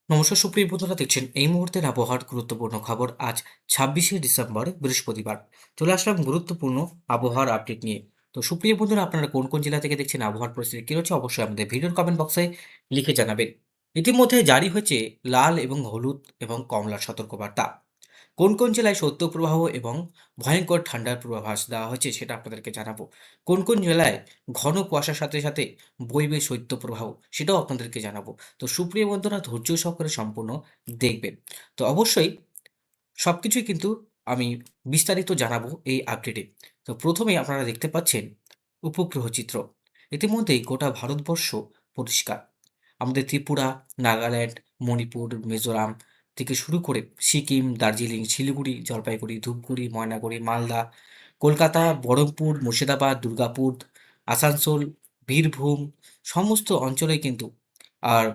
নমস্কার সুপ্রিয় বন্ধুরা, দেখছেন এই মুহূর্তের আবহাওয়ার গুরুত্বপূর্ণ খবর। আজ 26শে ডিসেম্বর বৃহস্পতিবার। চলে আসলাম গুরুত্বপূর্ণ আবহাওয়ার আপডেট নিয়ে। তো সুপ্রিয় বন্ধুরা, আপনারা কোন কোন জেলা থেকে দেখছেন, আবহাওয়ার পরিস্থিতি কী রয়েছে, অবশ্যই আমাদের ভিডিওর কমেন্ট বক্সে লিখে জানাবেন। ইতিমধ্যে জারি হয়েছে লাল এবং হলুদ এবং কমলার সতর্কবার্তা। কোন কোন জেলায় শৈত্যপ্রবাহ এবং ভয়ঙ্কর ঠান্ডার পূর্বাভাস দেওয়া হয়েছে সেটা আপনাদেরকে জানাবো। কোন কোন জেলায় ঘন কুয়াশার সাথে সাথে বইবে শৈত্যপ্রবাহ সেটাও আপনাদেরকে জানাবো। তো সুপ্রিয় বন্ধুরা, ধৈর্য সহকারে সম্পূর্ণ দেখবেন। তো অবশ্যই সবকিছুই কিন্তু আমি বিস্তারিত জানাবো এই আপডেটে। তো প্রথমেই আপনারা দেখতে পাচ্ছেন উপগ্রহ চিত্র। ইতিমধ্যেই গোটা ভারতবর্ষ পরিষ্কার। আমাদের ত্রিপুরা, নাগাল্যান্ড, মণিপুর, মিজোরাম থেকে শুরু করে সিকিম, দার্জিলিং, শিলিগুড়ি, জলপাইগুড়ি, ধূপগুড়ি, ময়নাগুড়ি, মালদা, কলকাতা, বহরমপুর, মুর্শিদাবাদ, দুর্গাপুর, আসানসোল, বীরভূম সমস্ত অঞ্চলেই কিন্তু আর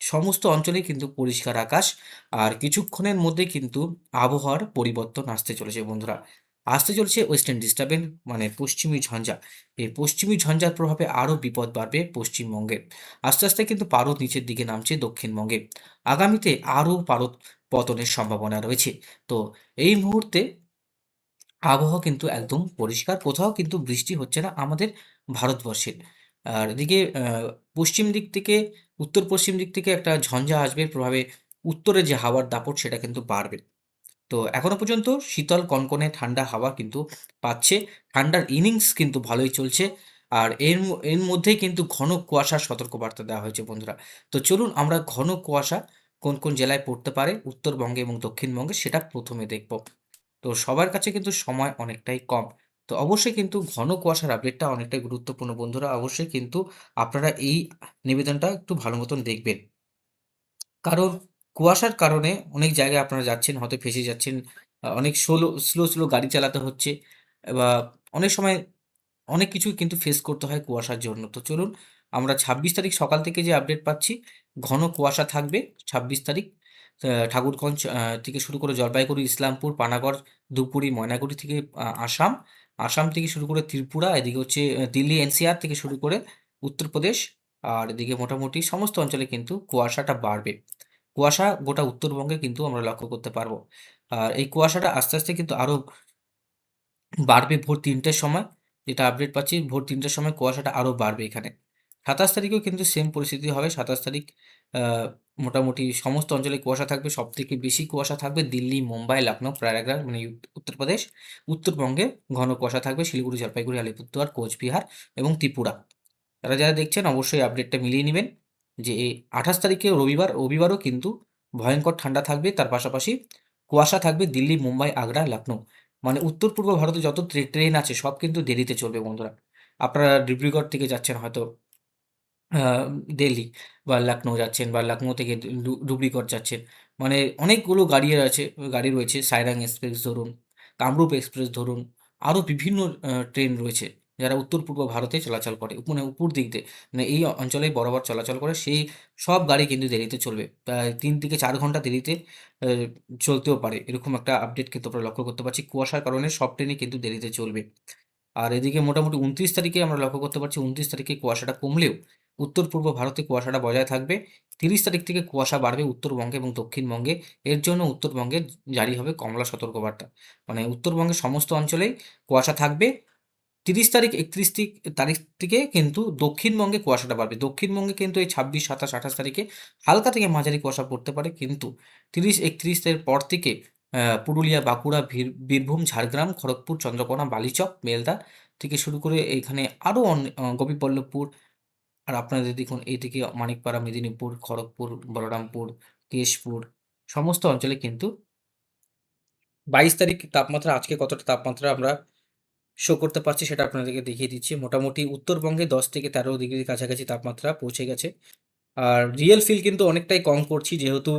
সমস্ত অঞ্চলেই কিন্তু পরিষ্কার আকাশ। আর কিছুক্ষণের মধ্যেই কিন্তু আবহাওয়ার পরিবর্তন আসতে চলেছে বন্ধুরা। আসতে চলেছে ওয়েস্টার্ন ডিস্টার্বেন্স, মানে পশ্চিমী ঝঞ্ঝা। এই পশ্চিমী ঝঞ্ঝার প্রভাবে আরও বিপদ বাড়বে পশ্চিমবঙ্গে। আস্তে আস্তে কিন্তু পারদ নিচের দিকে নামছে দক্ষিণবঙ্গে। আগামীতে আরও পারদ পতনের সম্ভাবনা রয়েছে। তো এই মুহূর্তে আবহাওয়া কিন্তু একদম পরিষ্কার। কোথাও কিন্তু বৃষ্টি হচ্ছে না আমাদের ভারতবর্ষে। আর এদিকে পশ্চিম দিক থেকে, উত্তর-পশ্চিম দিক থেকে একটা ঝঞ্ঝা আসবে, এর প্রভাবে উত্তরে যে হাওয়ার দাপট সেটা কিন্তু বাড়বে। তো এখনো পর্যন্ত শীতল কনকনে ঠান্ডা হাওয়া কিন্তু পাচ্ছে। ঠান্ডার ইনিংস কিন্তু ভালোই চলছে। আর এর মধ্যেই কিন্তু ঘন কুয়াশার সতর্কবার্তা দেওয়া হয়েছে বন্ধুরা। তো চলুন আমরা ঘন কুয়াশা কোন কোন জেলায় পড়তে পারে উত্তরবঙ্গে এবং দক্ষিণবঙ্গে সেটা প্রথমে দেখব। তো সবার কাছে কিন্তু সময় অনেকটাই কম। তো অবশ্যই কিন্তু ঘন কুয়াশার আপডেটটা অনেকটাই গুরুত্বপূর্ণ বন্ধুরা। অবশ্যই কিন্তু আপনারা এই নিবেদনটা একটু ভালো মতন দেখবেন। কারণ কুয়াশার কারণে অনেক জায়গায় আপনারা যাচ্ছেন, হয়তো ফেঁসে যাচ্ছেন। অনেক স্লো গাড়ি চালাতে হচ্ছে, বা অনেক সময় অনেক কিছুই কিন্তু ফেস করতে হয় কুয়াশার জন্য। তো চলুন আমরা ২৬ তারিখ সকাল থেকে যে আপডেট পাচ্ছি, ঘন কুয়াশা থাকবে ২৬ তারিখ। ঠাকুরগঞ্জ থেকে শুরু করে জলপাইগুড়ি, ইসলামপুর, পানাগড়, ধূপগুড়ি, ময়নাগুড়ি থেকে আসাম, আসাম থেকে শুরু করে ত্রিপুরা, এদিকে হচ্ছে দিল্লি এনসিআর থেকে শুরু করে উত্তরপ্রদেশ। আর এদিকে মোটামুটি সমস্ত অঞ্চলে কিন্তু কুয়াশাটা বাড়বে। কুয়াশা গোটা উত্তরবঙ্গে কিন্তু আমরা লক্ষ্য করতে পারবো। আর এই কুয়াশাটা আস্তে আস্তে কিন্তু আরো বাড়বে ভোর ৩টের সময়। যেটা আপডেট পাচ্ছি, ভোর ৩টের সময় কুয়াশাটা আরো বাড়বে এখানে। ২৭ তারিখেও কিন্তু সেম পরিস্থিতি হবে। ২৭ তারিখ আ মোটামুটি সমস্ত অঞ্চলে কুয়াশা থাকবে। সবথেকে বেশি কুয়াশা থাকবে দিল্লি, মুম্বাই, লখনৌ, প্রয়াগরাজ মানে উত্তরপ্রদেশ। উত্তরবঙ্গে ঘন কুয়াশা থাকবে শিলিগুড়ি, জলপাইগুড়ি, আলিপুরদুয়ার, কোচবিহার এবং ত্রিপুরা। যারা দেখছেন অবশ্যই আপডেটটা মিলিয়ে নিবেন যে এই ২৮ তারিখে রবিবারও কিন্তু ভয়ঙ্কর ঠান্ডা থাকবে। তার পাশাপাশি কুয়াশা থাকবে দিল্লি, মুম্বাই, আগ্রা, লখনৌ। মানে উত্তর-পূর্ব ভারতে যত ট্রেন আছে সব কিন্তু দেরিতে চলবে বন্ধুরা। আপনারা ডিব্রুগড় থেকে যাচ্ছেন হয়তো আ দিল্লি, বা লখনৌ যাচ্ছেন, বা লখনৌ থেকে ডুবলিগড় যাচ্ছেন। মানে অনেকগুলো গাড়ি রয়েছে। সাইরাং এক্সপ্রেস ধরুন, কামরূপ এক্সপ্রেস ধরুন, আরও বিভিন্ন ট্রেন রয়েছে যারা উত্তর-পূর্ব ভারতে চলাচল করে। মানে উপর দিক দিয়ে, মানে এই অঞ্চলেই বরাবর চলাচল করে। সেই সব গাড়ি কিন্তু দেরিতে চলবে। প্রায় ৩ থেকে ৪ ঘন্টা দেরিতে আ চলতেও পারে। এরকম একটা আপডেট কিন্তু আমরা লক্ষ্য করতে পারছি। কুয়াশার কারণে সব ট্রেনই কিন্তু দেরিতে চলবে। আর এদিকে মোটামুটি ২৯ তারিখে আমরা লক্ষ্য করতে পারছি, ২৯ তারিখে কুয়াশাটা কমলেও উত্তর-পূর্ব ভারতে কুয়াশাটা বজায় থাকবে। ৩০ তারিখ থেকে কুয়াশা বাড়বে উত্তরবঙ্গে এবং দক্ষিণবঙ্গে। এর জন্য উত্তরবঙ্গে জারি হবে কমলা সতর্কবার্তা। মানে উত্তরবঙ্গের সমস্ত অঞ্চলেই কুয়াশা থাকবে। ৩০ তারিখ, ৩১ তারিখ থেকে কিন্তু দক্ষিণবঙ্গে কুয়াশাটা বাড়বে। দক্ষিণবঙ্গে কিন্তু এই ২৬, ২৭, ২৮ তারিখে হালকা থেকে মাঝারি কুয়াশা পড়তে পারে। কিন্তু ৩০, ৩১ এর পর থেকে পুরুলিয়া, বাঁকুড়া, বীরভূম, ঝাড়গ্রাম, খড়গপুর, চন্দ্রকোনা, বালিচক, বেলদা থেকে শুরু করে এইখানে আরও গোপীবল্লভপুর, আর আপনাদের দেখুন এইদিকে মানিকপাড়া, মেদিনীপুর, খড়গপুর, বলরামপুর, কেশপুর সমস্ত অঞ্চলে কিন্তু ২২ তারিখ তাপমাত্রা, আজকে কতটা তাপমাত্রা আমরা শো করতে পারছি সেটা আপনাদেরকে দেখিয়ে দিচ্ছি। মোটামুটি উত্তরবঙ্গে ১০ থেকে ১৩ ডিগ্রির কাছাকাছি তাপমাত্রা পৌঁছে গেছে। আর রিয়েল ফিল কিন্তু অনেকটাই কম করছি, যেহেতু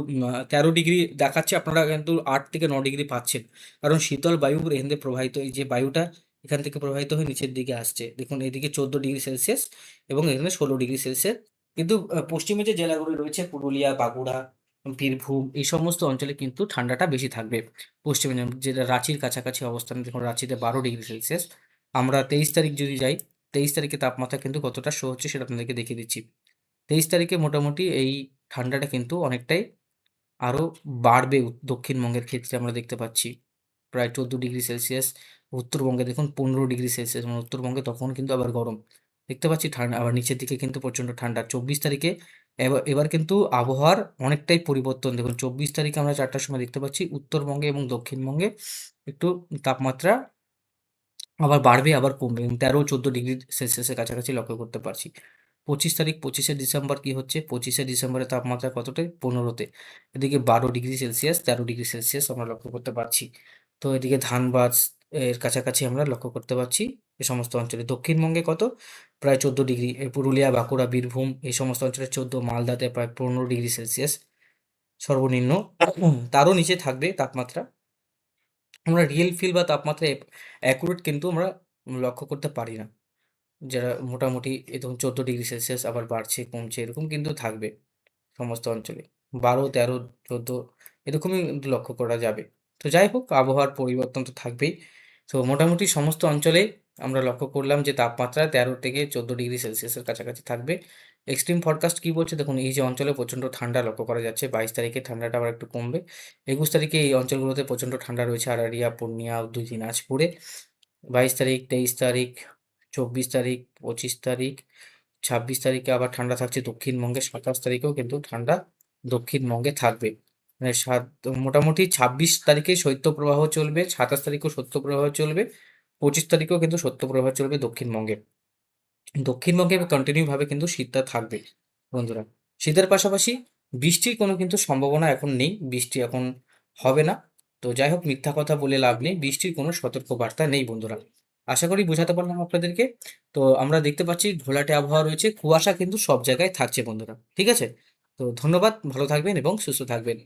১৩ ডিগ্রি দেখাচ্ছে, আপনারা কিন্তু ৮ থেকে ৯ ডিগ্রি পাচ্ছেন। কারণ শীতল বায়ুর এখান থেকে প্রবাহিত, এই যে বায়ুটা এখান থেকে প্রবাহিত হয়ে নিচের দিকে আসছে। দেখুন এদিকে ১৪ ডিগ্রি সেলসিয়াস এবং এখানে ১৬ ডিগ্রি সেলসিয়াস। কিন্তু পশ্চিমে যে জেলাগুলো রয়েছে পুরুলিয়া, বাঁকুড়া, বীরভূম এই সমস্ত অঞ্চলে কিন্তু ঠান্ডাটা বেশি থাকবে। পশ্চিমে যেটা রাঁচির কাছাকাছি অবস্থান, দেখুন রাঁচিতে ১২ ডিগ্রি সেলসিয়াস। আমরা ২৩ তারিখ যদি যাই, ২৩ তারিখে তাপমাত্রা কিন্তু কতটা শো হচ্ছে সেটা আপনাদেরকে দেখিয়ে দিচ্ছি। ২৩ তারিখে মোটামুটি এই ঠান্ডাটা কিন্তু অনেকটাই আরও বাড়বে দক্ষিণবঙ্গের ক্ষেত্রে আমরা দেখতে পাচ্ছি প্রায় 14 ডিগ্রি সেলসিয়াস। উত্তরবঙ্গে দেখুন 15 ডিগ্রি সেলসিয়াস, মানে উত্তরবঙ্গে তখন কিন্তু আবার গরম দেখতে পাচ্ছি। ঠান্ডা আবার নিচের দিকে কিন্তু প্রচণ্ড ঠান্ডা 24 তারিখে। এবার এবার কিন্তু আবহাওয়ার অনেকটাই পরিবর্তন দেখুন। 24 তারিখে আমরা 4টার সময় দেখতে পাচ্ছি উত্তরবঙ্গে এবং দক্ষিণবঙ্গে একটু তাপমাত্রা আবার বাড়বে আবার কমবে, 13-14 ডিগ্রি সেলসিয়াসের কাছাকাছি লক্ষ্য করতে পারছি। 25 তারিখ 25শে ডিসেম্বর কি হচ্ছে, 25শে ডিসেম্বরের তাপমাত্রা কততে, 15তে। এদিকে 12 ডিগ্রি সেলসিয়াস 13 ডিগ্রি সেলসিয়াস আমরা লক্ষ্য করতে পারছি। তো এদিকে ধানবাদ এর কাছাকাছি আমরা লক্ষ্য করতে পারছি এ সমস্ত অঞ্চলে। দক্ষিণবঙ্গে কত, প্রায় 14 ডিগ্রি, পুরুলিয়া বাঁকুড়া বীরভূম এই সমস্ত অঞ্চলে 14, মালদাতে প্রায় 15 ডিগ্রি সেলসিয়াস সর্বনিম্ন। তারও নিচে থাকবে তাপমাত্রা। আমরা রিয়েল ফিল বা তাপমাত্রা অ্যাকুরেট কিন্তু আমরা লক্ষ্য করতে পারি না। যারা মোটামুটি এই ধরুন 14 ডিগ্রি সেলসিয়াস আবার বাড়ছে কমছে এরকম কিন্তু থাকবে সমস্ত অঞ্চলে। 12, 13, 14 এরকমই কিন্তু লক্ষ্য করা যাবে। তো যাই হোক, আবহাওয়ার পরিবর্তন তো থাকবেই। তো মোটামুটি সমস্ত অঞ্চলে আমরা লক্ষ্য করলাম যে তাপমাত্রা 13 থেকে 14 ডিগ্রি সেলসিয়াসের কাছাকাছি থাকবে। এক্সট্রিম ফরকাস্ট কী বলছে দেখুন, এই যে অঞ্চলে প্রচণ্ড ঠান্ডা লক্ষ্য করা যাচ্ছে, 22 তারিখে ঠান্ডাটা আবার একটু কমবে। 21 তারিখে এই অঞ্চলগুলোতে প্রচণ্ড ঠান্ডা রয়েছে, আরারিয়া, পূর্ণিয়া, দিনাজপুরে। 22 তারিখ, 23 তারিখ, 24 তারিখ, 25 তারিখ, 26 তারিখে আবার ঠান্ডা থাকছে দক্ষিণবঙ্গে। 27 তারিখেও কিন্তু ঠান্ডা দক্ষিণবঙ্গে থাকবে। মানে মোটামুটি 26 তারিখে শৈত্যপ্রবাহ চলবে, 27 তারিখেও শৈত্যপ্রবাহ চলবে, 25 তারিখেও কিন্তু শৈত্যপ্রবাহ চলবে দক্ষিণবঙ্গে। দক্ষিণবঙ্গে কন্টিনিউভাবে কিন্তু শীতটা থাকবে বন্ধুরা। শীতের পাশাপাশি বৃষ্টির কোনো কিন্তু সম্ভাবনা এখন নেই, বৃষ্টি এখন হবে না। তো যাই হোক, মিথ্যা কথা বলে লাভ নেই, বৃষ্টির কোনো সতর্কবার্তা নেই বন্ধুরা। আশা করি বোঝাতে পারলাম আপনাদেরকে। তো আমরা দেখতে পাচ্ছি ঘোলাটে আবহাওয়া রয়েছে, কুয়াশা কিন্তু সব জায়গায় থাকছে বন্ধুরা, ঠিক আছে? তো ধন্যবাদ, ভালো থাকবেন এবং সুস্থ থাকবেন।